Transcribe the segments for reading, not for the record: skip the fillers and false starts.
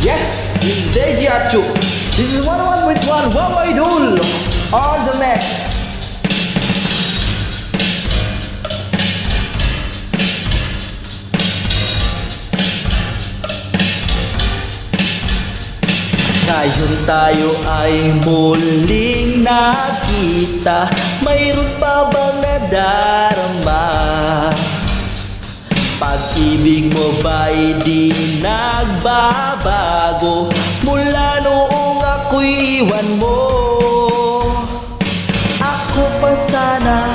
Yes, this is DJ Achu. This is 101.1 Wow Idol on the mix. Ngayon tayo ay muling nakita. Mayroon pa bang nadarama? Pag-ibig mo ba'y di nagbabago mula noong ako'y iwan mo? Ako pa sana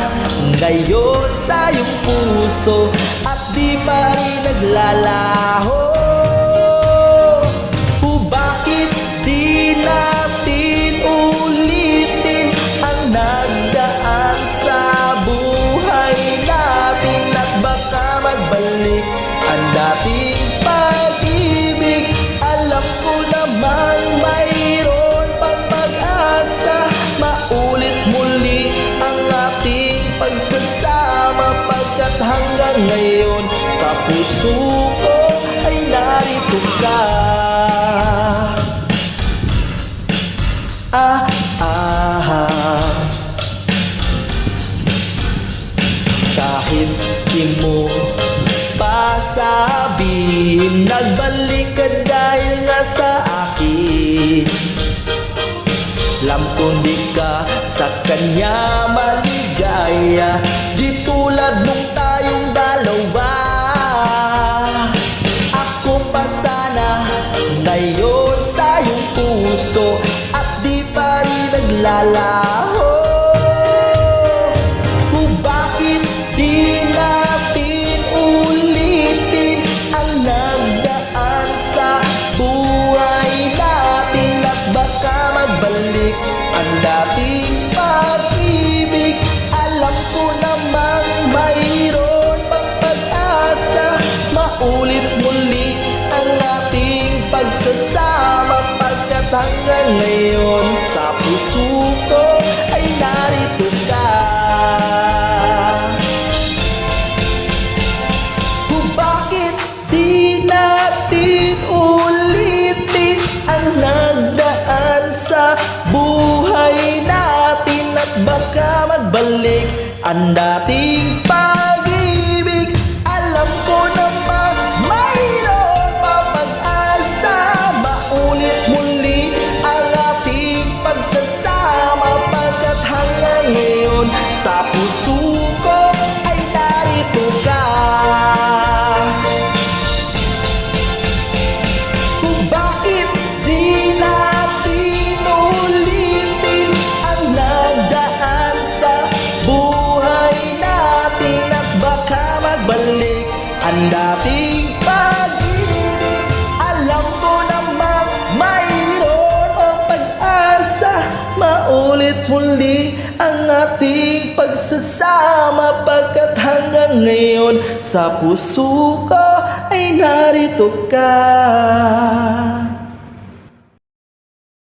ngayon sa iyong puso at di pa rin naglalaho. Bakit di natin ulitin ang nagdaan sa buhay natin at baka magbalik ang dating pag-ibig? Alam ko namang mayroon pang pag-asa, maulit muli ang ating pagsasama, pagkat hanggang ngayon sa puso ko ay narito ka. Kahit di mo pa sabihin, nagbalik ka dahil nga sa akin. Alam kong di ka sa kanya maligaya, di tulad nung tayong dalawa. Ako pa sana ngayon sa iyong puso at di pa rin naglalaho. Bakit di natin ulitin ang nagdaan sa buhay natin at baka magbalik ang dating pag-ibig? Alam ko namang mayroon pang pag-asa, maulit muli ang ating pagsasama, pagkat hanggang ngayon sa puso ko ay narito ka. Bakit di natin ulitin ang nagdaan sa buhay natin at baka magbalik ang dating pag-ibig? Alam ko naman mayroon pa pag-asa, maulit muli ang ating pagsasama, pagkat hanggang ngayon sa puso ko ay narito ka. Bakit di natin ulitin ang nagdaan sa buhay natin at baka magbalik ang dating pag-ibig? Alam ko namang mayroon ang pag-asa, maulit muli ang ating pagsasama, pagkat hanggang ngayon sa puso ko ay narito ka.